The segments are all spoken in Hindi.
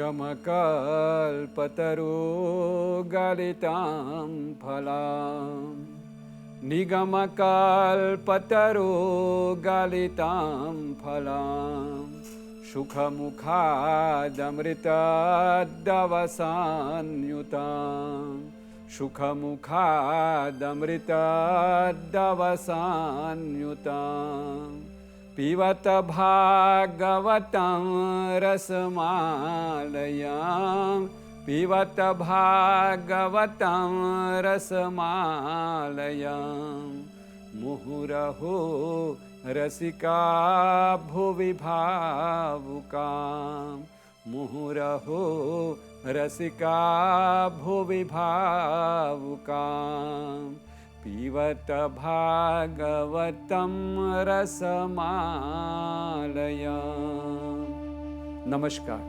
निगमकल्पतरो गलितां फलां निगमकल्पतरो गलितां फलां सुखमुखादमृतद्दवसान्युतां सुखमुखादमृतद्दवसान्युतां पिबत भागवतं रसमालयां पिबत भागवतं रसमालयां मुहुरहो रसिका भुवि भावुकां मुहुरहो रसिका भुवि भावुकां पिबत भागवतं रसमालयां। नमस्कार।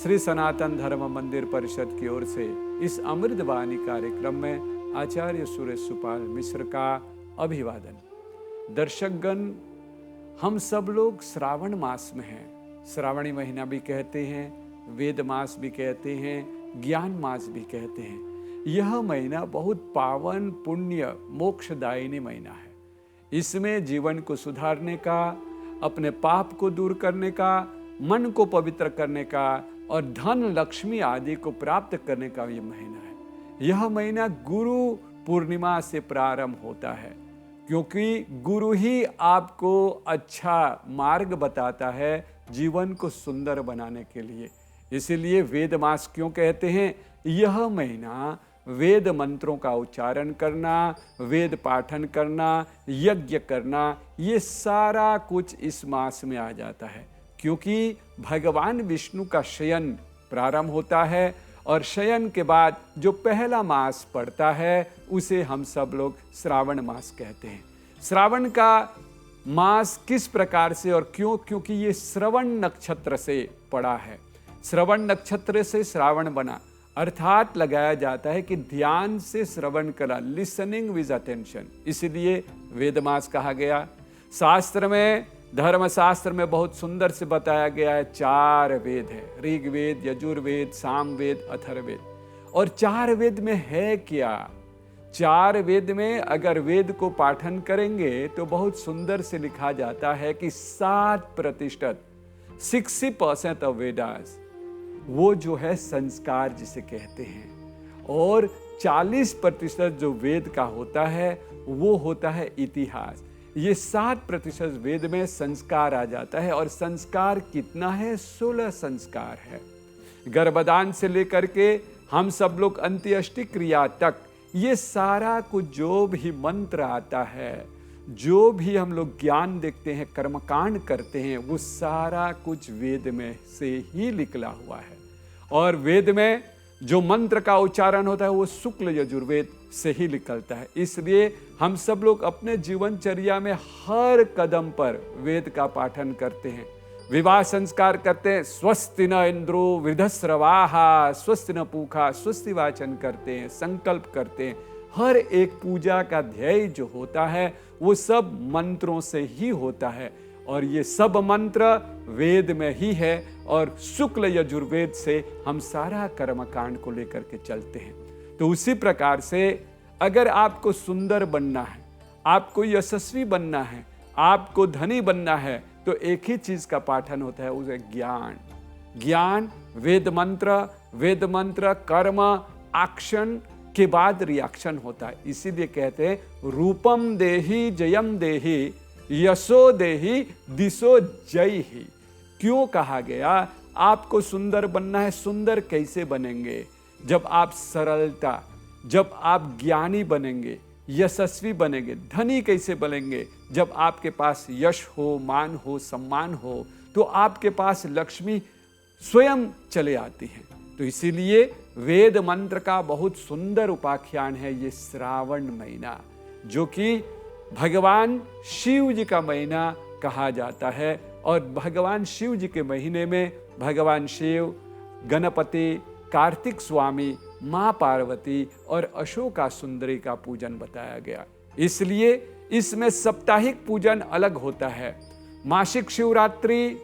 श्री सनातन धर्म मंदिर परिषद की ओर से इस अमृतवाणी कार्यक्रम में आचार्य सुरेश सुपाल मिश्र का अभिवादन। दर्शकगण, हम सब लोग श्रावण मास में हैं। श्रावणी महीना भी कहते हैं, वेद मास भी कहते हैं, ज्ञान मास भी कहते हैं। यह महीना बहुत पावन, पुण्य, मोक्षदायिनी महीना है। इसमें जीवन को सुधारने का, अपने पाप को दूर करने का, मन को पवित्र करने का और धन, लक्ष्मी आदि को प्राप्त करने का यह महीना है। यह महीना गुरु पूर्णिमा से प्रारंभ होता है, क्योंकि गुरु ही आपको अच्छा मार्ग बताता है जीवन को सुंदर बनाने के लिए। इसीलिए वेद मास क्यों कहते हैं? यह महीना वेद मंत्रों का उच्चारण करना, वेद पाठन करना, यज्ञ करना, ये सारा कुछ इस मास में आ जाता है, क्योंकि भगवान विष्णु का शयन प्रारंभ होता है और शयन के बाद जो पहला मास पड़ता है उसे हम सब लोग श्रावण मास कहते हैं। श्रावण का मास किस प्रकार से और क्यों? क्योंकि ये श्रवण नक्षत्र से पड़ा है। श्रवण नक्षत्र से श्रावण बना, अर्थात लगाया जाता है कि ध्यान से श्रवण करा, लिसनिंग विद अटेंशन, इसलिए वेद मास कहा गया। शास्त्र में, धर्मशास्त्र में बहुत सुंदर से बताया गया है, 4 वेद है, ऋग्वेद, यजुर्वेद, सामवेद, अथर्ववेद। और 4 वेद में है क्या? 4 वेद में अगर वेद को पाठन करेंगे तो बहुत सुंदर से लिखा जाता है कि 60% 60% ऑफ वेदास वो जो है संस्कार जिसे कहते हैं, और 40% जो वेद का होता है वो होता है इतिहास। ये 60% वेद में संस्कार आ जाता है। और संस्कार कितना है? 16 संस्कार है। गर्भदान से लेकर के हम सब लोग अंत्येष्टि क्रिया तक, ये सारा कुछ जो भी मंत्र आता है, जो भी हम लोग ज्ञान देखते हैं, कर्मकांड करते हैं, वो सारा कुछ वेद में से ही निकला हुआ है। और वेद में जो मंत्र का उच्चारण होता है वो शुक्ल यजुर्वेद से ही निकलता है। इसलिए हम सब लोग अपने जीवनचर्या में हर कदम पर वेद का पाठन करते हैं। विवाह संस्कार करते हैं, स्वस्ति न इंद्रो वृद्धस्रवाहा, स्वस्ति न पूखा, स्वस्ति वाचन करते हैं, संकल्प करते हैं। हर एक पूजा का ध्येय जो होता है वो सब मंत्रों से ही होता है, और ये सब मंत्र वेद में ही है। और शुक्ल यजुर्वेद से हम सारा कर्मकांड को लेकर के चलते हैं। तो उसी प्रकार से अगर आपको सुंदर बनना है, आपको यशस्वी बनना है, आपको धनी बनना है, तो एक ही चीज का पाठन होता है, उसे ज्ञान। ज्ञान, वेद मंत्र, कर्म, एक्शन के बाद रिएक्शन होता है। इसीलिए कहते हैं रूपम देहि जयम देहि यशो देहि दिशो जय ही। क्यों कहा गया? आपको सुंदर बनना है। सुंदर कैसे बनेंगे? जब आप सरलता, जब आप ज्ञानी बनेंगे, यशस्वी बनेंगे। धनी कैसे बनेंगे? जब आपके पास यश हो, मान हो, सम्मान हो, तो आपके पास लक्ष्मी स्वयं चले आती हैं। तो इसीलिए वेद मंत्र का बहुत सुंदर उपाख्यान है ये श्रावण महीना, जो कि भगवान शिव जी का महीना कहा जाता है। और भगवान शिव जी के महीने में भगवान शिव, गणपति, कार्तिक स्वामी, माँ पार्वती और अशोका सुंदरी का पूजन बताया गया। इसलिए इसमें साप्ताहिक पूजन अलग होता है। मासिक शिवरात्रि,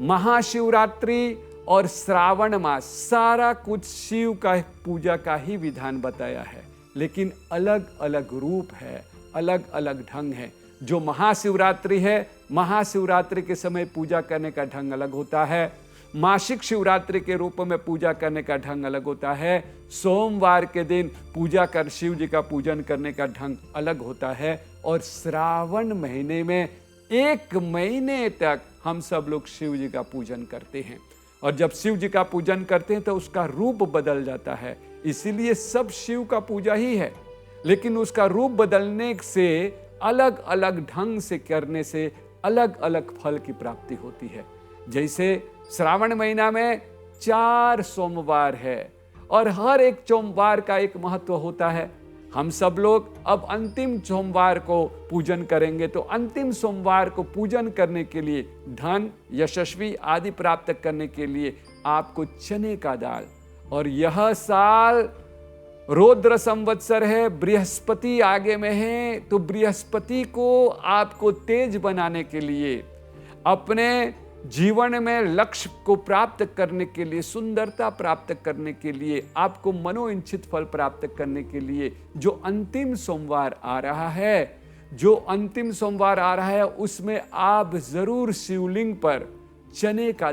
महाशिवरात्रि और श्रावण मास सारा कुछ शिव का पूजा का ही विधान बताया है, लेकिन अलग अलग रूप है, अलग अलग ढंग है। जो महाशिवरात्रि है, महाशिवरात्रि के समय पूजा करने का ढंग अलग होता है। मासिक शिवरात्रि के रूप में पूजा करने का ढंग अलग होता है। सोमवार के दिन पूजा कर शिव जी का पूजन करने का ढंग अलग होता है। और श्रावण महीने में 1 महीने तक हम सब लोग शिव जी का पूजन करते हैं। और जब शिव जी का पूजन करते हैं तो उसका रूप बदल जाता है। इसीलिए सब शिव का पूजा ही है, लेकिन उसका रूप बदलने से, अलग अलग ढंग से करने से अलग अलग फल की प्राप्ति होती है। जैसे श्रावण महीना में 4 सोमवार है और हर एक सोमवार का एक महत्व होता है। हम सब लोग अब अंतिम सोमवार को पूजन करेंगे, तो अंतिम सोमवार को पूजन करने के लिए, धन, यशस्वी आदि प्राप्त करने के लिए आपको चने का दाल, और यह साल रौद्र संवत्सर है, बृहस्पति आगे में है, तो बृहस्पति को आपको तेज बनाने के लिए, अपने जीवन में लक्ष्य को प्राप्त करने के लिए, सुंदरता प्राप्त करने के लिए, आपको मनोइच्छित फल प्राप्त करने के लिए जो अंतिम सोमवार आ रहा है, उसमें आप जरूर शिवलिंग पर चने का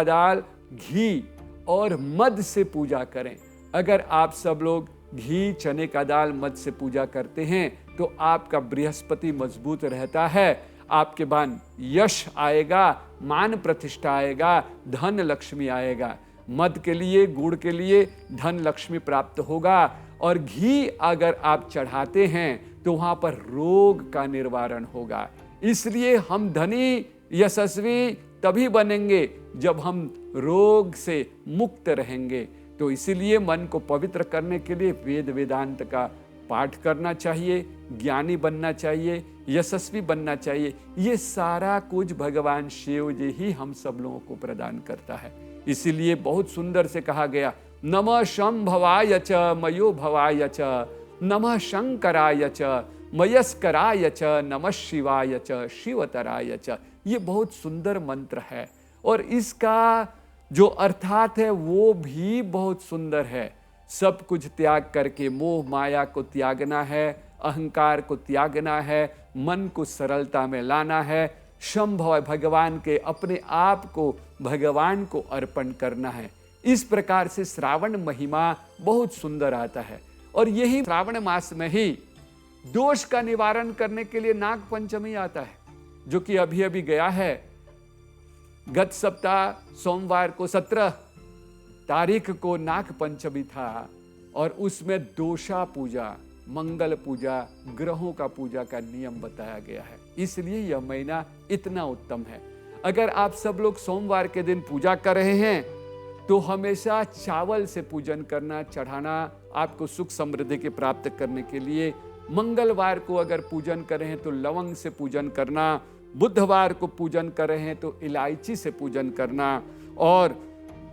दाल, घी और मध से पूजा करें। अगर आप सब लोग घी, चने का दाल, मध से पूजा करते हैं तो आपका बृहस्पति मजबूत रहता है। आपके बाद यश आएगा, मान प्रतिष्ठा आएगा, धन लक्ष्मी आएगा। मध के लिए, गुड़ के लिए धन लक्ष्मी प्राप्त होगा। और घी अगर आप चढ़ाते हैं तो वहां पर रोग का निवारण होगा। इसलिए हम धनी, यशस्वी तभी बनेंगे जब हम रोग से मुक्त रहेंगे। तो इसीलिए मन को पवित्र करने के लिए वेद वेदांत का पाठ करना चाहिए, ज्ञानी बनना चाहिए, यशस्वी बनना चाहिए। ये सारा कुछ भगवान शिव जी ही हम सब लोगों को प्रदान करता है। इसीलिए बहुत सुंदर से कहा गया, नमः शंभवाय च मयो भवाय च, नमः शंकराय च मयस्कराय च, नमः शिवाय च शिवतराय च। ये बहुत सुंदर मंत्र है और इसका जो अर्थात है वो भी बहुत सुंदर है। सब कुछ त्याग करके मोह माया को त्यागना है, अहंकार को त्यागना है, मन को सरलता में लाना है, शंभव भगवान के अपने आप को भगवान को अर्पण करना है। इस प्रकार से श्रावण महिमा बहुत सुंदर आता है। और यही श्रावण मास में ही दोष का निवारण करने के लिए नाग पंचमी आता है, जो कि अभी अभी गया है। गत सप्ताह सोमवार को 17 तारीख को नाग पंचमी था और उसमें दोषा पूजा, मंगल पूजा, ग्रहों का पूजा का नियम बताया गया है। इसलिए यह महीना इतना उत्तम है। अगर आप सब लोग सोमवार के दिन पूजा कर रहे हैं तो हमेशा चावल से पूजन करना, चढ़ाना आपको सुख समृद्धि के प्राप्त करने के लिए। मंगलवार को अगर पूजन कर रहे हैं तो लवंग से पूजन करना, बुधवार को पूजन कर रहे हैं तो इलायची से पूजन करना, और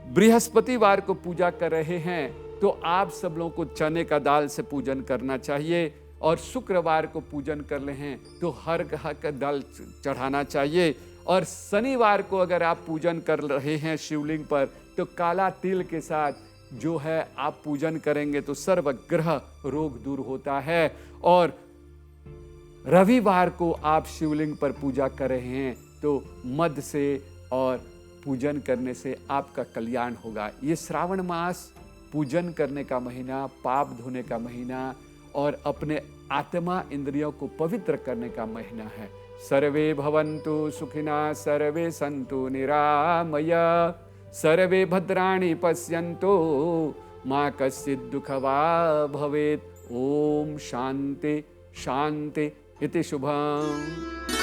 बृहस्पतिवार को पूजा कर रहे हैं तो आप सब लोगों को चने का दाल से पूजन करना चाहिए। और शुक्रवार को पूजन कर रहे हैं तो हर का दाल चढ़ाना चाहिए। और शनिवार को अगर आप पूजन कर रहे हैं शिवलिंग पर तो काला तिल के साथ जो है आप पूजन करेंगे तो सर्वग्रह रोग दूर होता है। और रविवार को आप शिवलिंग पर पूजा कर रहे हैं तो मध से और पूजन करने से आपका कल्याण होगा। ये श्रावण मास पूजन करने का महीना, पाप धोने का महीना और अपने आत्मा इंद्रियों को पवित्र करने का महीना है। सर्वे भवन्तु सुखिना, सर्वे सन्तु निरामय, सर्वे भद्राणि पश्यन्तु, मा कश्चित् दुःखवा भवेत्। ओम शांति शांति इति शुभम।